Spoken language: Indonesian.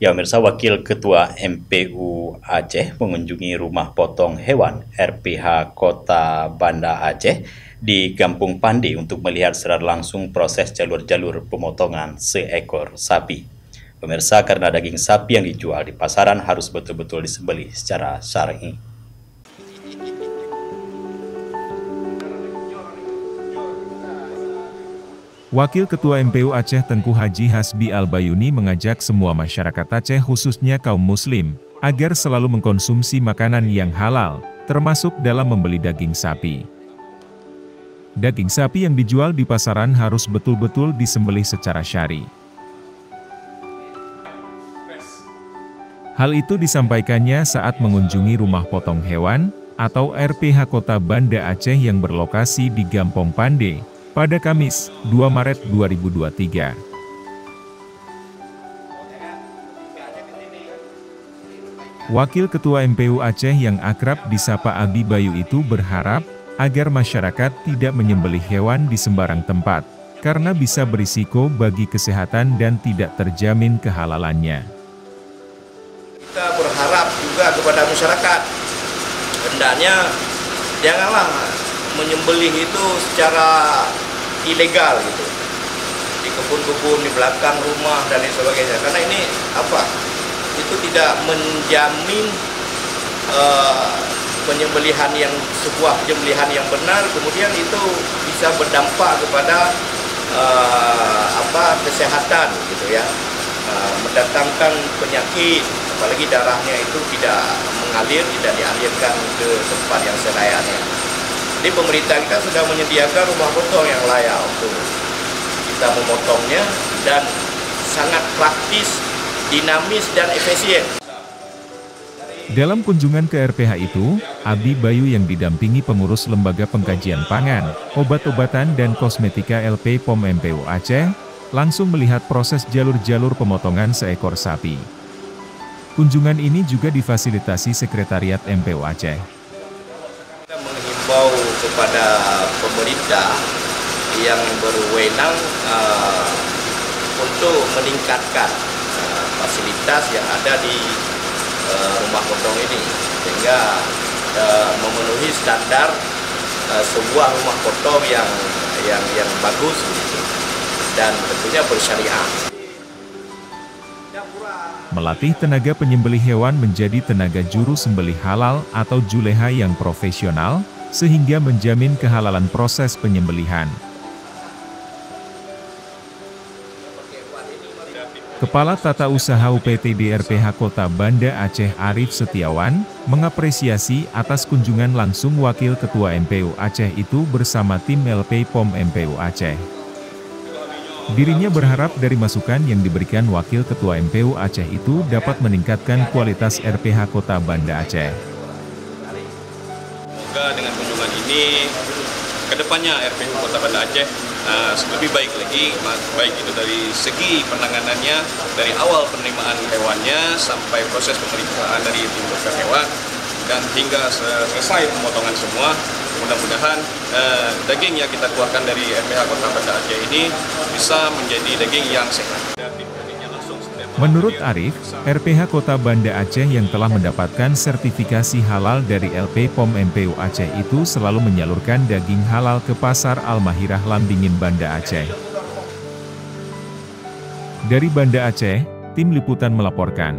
Ya, pemirsa, Wakil Ketua MPU Aceh mengunjungi rumah potong hewan RPH Kota Banda Aceh di Kampung Pandi untuk melihat secara langsung proses jalur-jalur pemotongan seekor sapi. Pemirsa, karena daging sapi yang dijual di pasaran harus betul-betul disembelih secara syar'i. Wakil Ketua MPU Aceh Tengku Haji Hasbi Al-Bayuni mengajak semua masyarakat Aceh khususnya kaum muslim, agar selalu mengkonsumsi makanan yang halal, termasuk dalam membeli daging sapi. Daging sapi yang dijual di pasaran harus betul-betul disembelih secara syar'i. Hal itu disampaikannya saat mengunjungi rumah potong hewan, atau RPH Kota Banda Aceh yang berlokasi di Kampung Pandi, pada Kamis, 2 Maret 2023. Wakil Ketua MPU Aceh yang akrab disapa Abi Bayu itu berharap, agar masyarakat tidak menyembelih hewan di sembarang tempat, karena bisa berisiko bagi kesehatan dan tidak terjamin kehalalannya. Kita berharap juga kepada masyarakat, hendaknya janganlah menyembelih itu secara ilegal gitu, di kebun-kebun, di belakang rumah dan lain sebagainya, karena ini itu tidak menjamin sebuah penyembelihan yang benar, kemudian itu bisa berdampak kepada kesehatan gitu ya, mendatangkan penyakit, apalagi darahnya itu tidak mengalir, tidak dialirkan ke tempat yang selayaknya. Jadi pemerintah kita sudah menyediakan rumah potong yang layak untuk kita memotongnya, dan sangat praktis, dinamis, dan efisien. Dalam kunjungan ke RPH itu, Abi Bayu yang didampingi pengurus Lembaga Pengkajian Pangan, Obat-obatan dan Kosmetika LP POM MPU Aceh, langsung melihat proses jalur-jalur pemotongan seekor sapi. Kunjungan ini juga difasilitasi Sekretariat MPU Aceh. Menghimbau kepada pemerintah yang berwenang untuk meningkatkan fasilitas yang ada di rumah potong ini, sehingga memenuhi standar sebuah rumah potong yang bagus gitu, dan tentunya bersyariah. Melatih tenaga penyembelih hewan menjadi tenaga juru sembelih halal atau juleha yang profesional, sehingga menjamin kehalalan proses penyembelihan. Kepala Tata Usaha UPTD RPH Kota Banda Aceh Arif Setiawan, mengapresiasi atas kunjungan langsung Wakil Ketua MPU Aceh itu bersama tim LP POM MPU Aceh. Dirinya berharap dari masukan yang diberikan Wakil Ketua MPU Aceh itu dapat meningkatkan kualitas RPH Kota Banda Aceh. Semoga dengan kunjungan ini, kedepannya RPH Kota Banda Aceh lebih baik lagi, baik itu dari segi penanganannya, dari awal penerimaan hewannya sampai proses pemeriksaan dari tim dokter hewan, dan hingga selesai pemotongan semua. Mudah-mudahan daging yang kita keluarkan dari RPH Kota Banda Aceh ini bisa menjadi daging yang sehat. Menurut Arif, RPH Kota Banda Aceh yang telah mendapatkan sertifikasi halal dari LP POM MPU Aceh itu selalu menyalurkan daging halal ke pasar Al-Mahirah Lambingin Banda Aceh. Dari Banda Aceh, tim liputan melaporkan.